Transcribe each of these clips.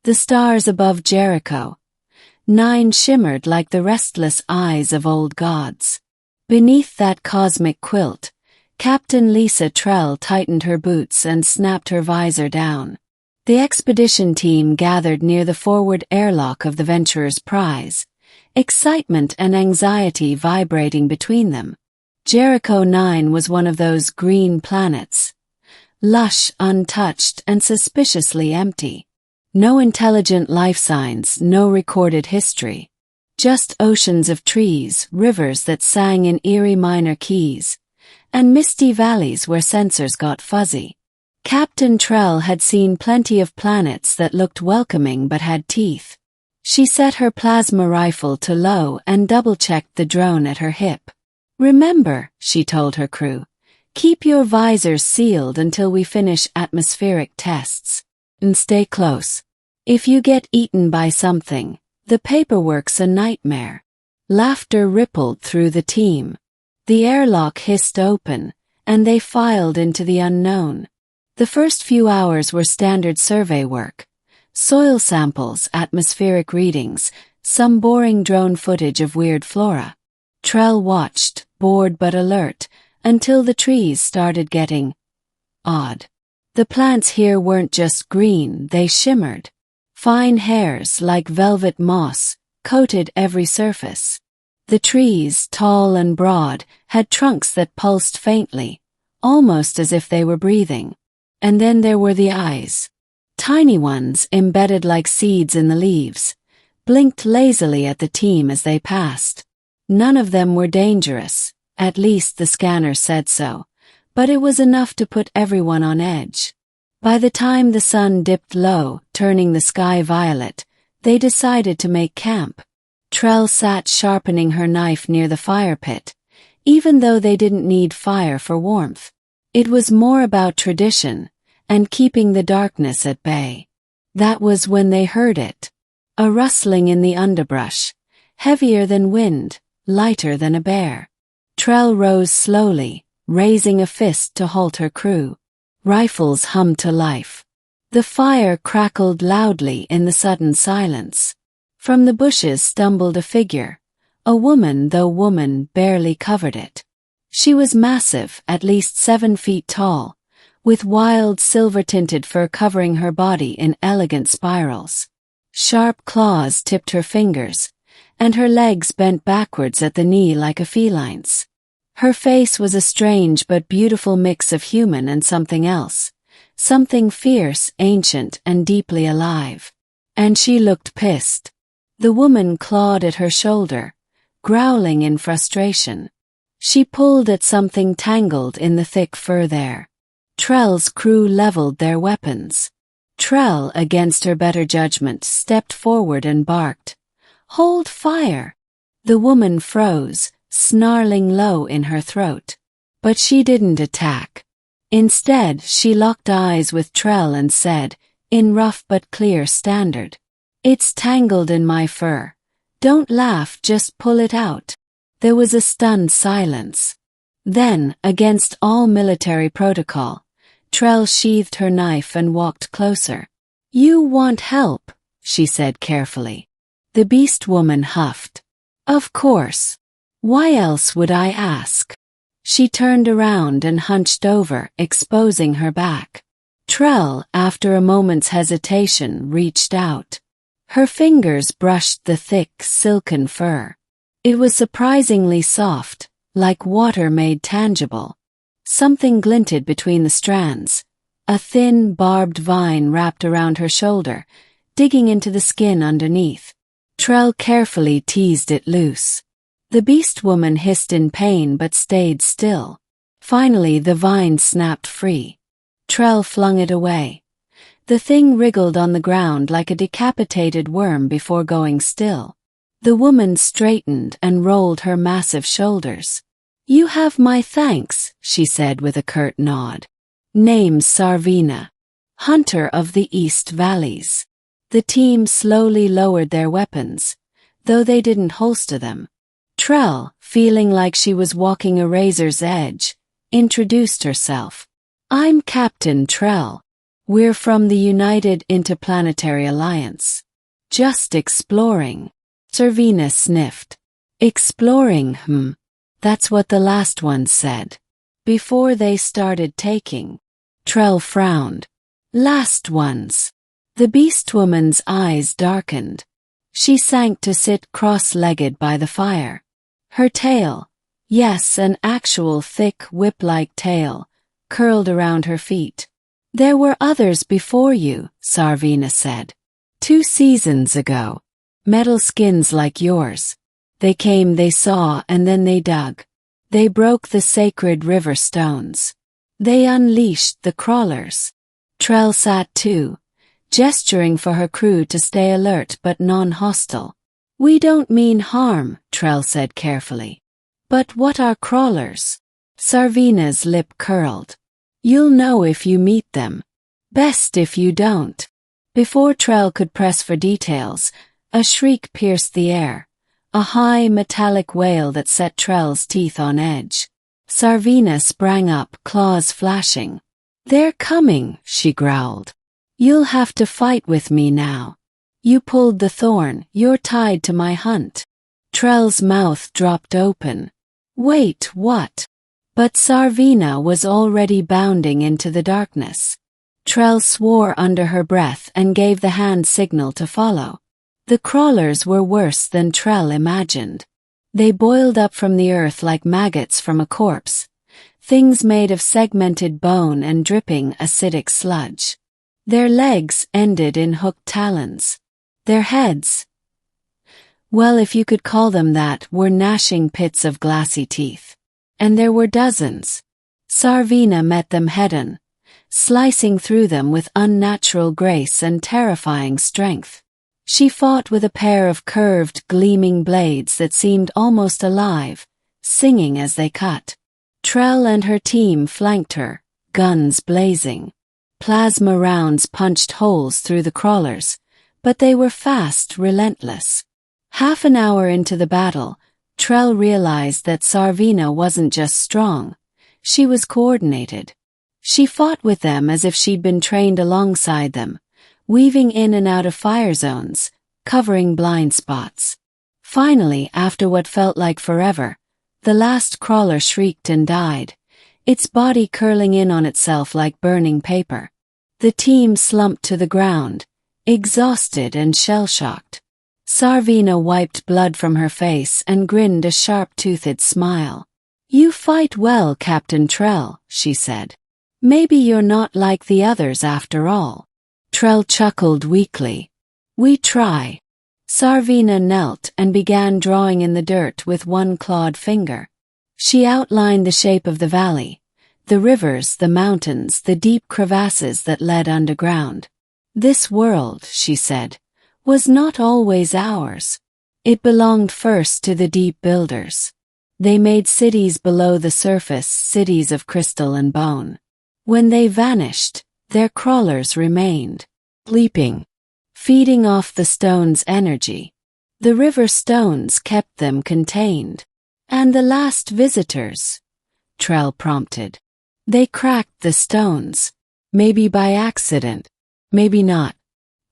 The stars above Jericho 9 shimmered like the restless eyes of old gods. Beneath that cosmic quilt, Captain Lisa Trell tightened her boots and snapped her visor down. The expedition team gathered near the forward airlock of the Venturer's prize, excitement and anxiety vibrating between them. Jericho 9 was one of those green planets. Lush, untouched, and suspiciously empty. No intelligent life signs, no recorded history. Just oceans of trees, rivers that sang in eerie minor keys, and misty valleys where sensors got fuzzy. Captain Trell had seen plenty of planets that looked welcoming but had teeth. She set her plasma rifle to low and double-checked the drone at her hip. "Remember," she told her crew, "keep your visors sealed until we finish atmospheric tests. And stay close. If you get eaten by something, the paperwork's a nightmare." Laughter rippled through the team. The airlock hissed open, and they filed into the unknown. The first few hours were standard survey work. Soil samples, atmospheric readings, some boring drone footage of weird flora. Trell watched, bored but alert, until the trees started getting odd. The plants here weren't just green, they shimmered. Fine hairs, like velvet moss, coated every surface. The trees, tall and broad, had trunks that pulsed faintly, almost as if they were breathing. And then there were the eyes. Tiny ones, embedded like seeds in the leaves, blinked lazily at the team as they passed. None of them were dangerous, at least the scanner said so, but it was enough to put everyone on edge. By the time the sun dipped low, turning the sky violet, they decided to make camp. Trell sat sharpening her knife near the fire pit, even though they didn't need fire for warmth. It was more about tradition, and keeping the darkness at bay. That was when they heard it. A rustling in the underbrush, heavier than wind, lighter than a bear. Trell rose slowly, raising a fist to halt her crew. Rifles hummed to life. The fire crackled loudly in the sudden silence. From the bushes stumbled a figure. A woman, though woman barely covered it. She was massive, at least 7 feet tall, with wild silver-tinted fur covering her body in elegant spirals. Sharp claws tipped her fingers, and her legs bent backwards at the knee like a feline's. Her face was a strange but beautiful mix of human and something else, something fierce, ancient, and deeply alive. And she looked pissed. The woman clawed at her shoulder, growling in frustration. She pulled at something tangled in the thick fur there. Trell's crew leveled their weapons. Trell, against her better judgment, stepped forward and barked, "Hold fire!" The woman froze, snarling low in her throat. But she didn't attack. Instead, she locked eyes with Trell and said, in rough but clear standard, "It's tangled in my fur. Don't laugh, just pull it out." There was a stunned silence. Then, against all military protocol, Trell sheathed her knife and walked closer. "You want help," she said carefully. The beast woman huffed. "Of course. Why else would I ask?" She turned around and hunched over, exposing her back. Trell, after a moment's hesitation, reached out. Her fingers brushed the thick, silken fur. It was surprisingly soft, like water made tangible. Something glinted between the strands. A thin, barbed vine wrapped around her shoulder, digging into the skin underneath. Trell carefully teased it loose. The beast woman hissed in pain but stayed still. Finally, the vine snapped free. Trell flung it away. The thing wriggled on the ground like a decapitated worm before going still. The woman straightened and rolled her massive shoulders. "You have my thanks," she said with a curt nod. "Name's Sarvina. Hunter of the East Valleys." The team slowly lowered their weapons, though they didn't holster them. Trell, feeling like she was walking a razor's edge, introduced herself. "I'm Captain Trell. We're from the United Interplanetary Alliance. Just exploring. Servina sniffed. Exploring, That's what the last one said. Before they started taking. Trell frowned. Last ones. The beast woman's eyes darkened. She sank to sit cross-legged by the fire. Her tail, yes, an actual thick whip-like tail, curled around her feet. There were others before you, Sarvina said. 2 seasons ago. Metal skins like yours. They came, they saw, and then they dug. They broke the sacred river stones. They unleashed the crawlers. Trell sat too, gesturing for her crew to stay alert but non-hostile. We don't mean harm, Trell said carefully. But what are crawlers? Sarvina's lip curled. You'll know if you meet them. Best if you don't. Before Trell could press for details, a shriek pierced the air. A high, metallic wail that set Trell's teeth on edge. Sarvina sprang up, claws flashing. They're coming, she growled. You'll have to fight with me now. You pulled the thorn, you're tied to my hunt. Trell's mouth dropped open. Wait, what? But Sarvina was already bounding into the darkness. Trell swore under her breath and gave the hand signal to follow. The crawlers were worse than Trell imagined. They boiled up from the earth like maggots from a corpse, things made of segmented bone and dripping acidic sludge. Their legs ended in hooked talons. Their heads, well, if you could call them that, were gnashing pits of glassy teeth. And there were dozens. Sarvina met them head-on, slicing through them with unnatural grace and terrifying strength. She fought with a pair of curved, gleaming blades that seemed almost alive, singing as they cut. Trell and her team flanked her, guns blazing. Plasma rounds punched holes through the crawlers, but they were fast, relentless. Half an hour into the battle, Trell realized that Sarvina wasn't just strong, she was coordinated. She fought with them as if she'd been trained alongside them, weaving in and out of fire zones, covering blind spots. Finally, after what felt like forever, the last crawler shrieked and died, its body curling in on itself like burning paper. The team slumped to the ground, exhausted and shell-shocked. Sarvina wiped blood from her face and grinned a sharp-toothed smile. You fight well, Captain Trell, she said. Maybe you're not like the others after all. Trell chuckled weakly. We try. Sarvina knelt and began drawing in the dirt with one clawed finger. She outlined the shape of the valley, the rivers, the mountains, the deep crevasses that led underground. This world, she said, was not always ours. It belonged first to the deep builders. They made cities below the surface, cities of crystal and bone. When they vanished, their crawlers remained, leaping, feeding off the stone's energy. The river stones kept them contained. And the last visitors, Trell prompted. They cracked the stones. Maybe by accident, maybe not.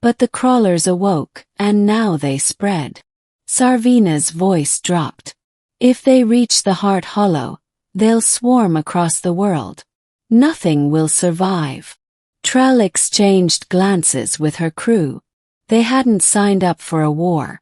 But the crawlers awoke, and now they spread. Sarvina's voice dropped. If they reach the Heart Hollow, they'll swarm across the world. Nothing will survive. Trell exchanged glances with her crew. They hadn't signed up for a war.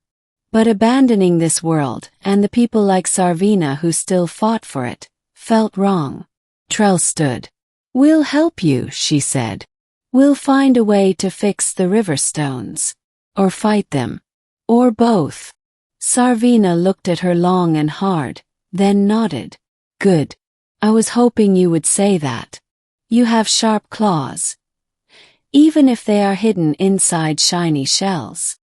But abandoning this world, and the people like Sarvina who still fought for it, felt wrong. Trell stood. We'll help you, she said. We'll find a way to fix the river stones. Or fight them. Or both. Sarvina looked at her long and hard, then nodded. Good. I was hoping you would say that. You have sharp claws. Even if they are hidden inside shiny shells.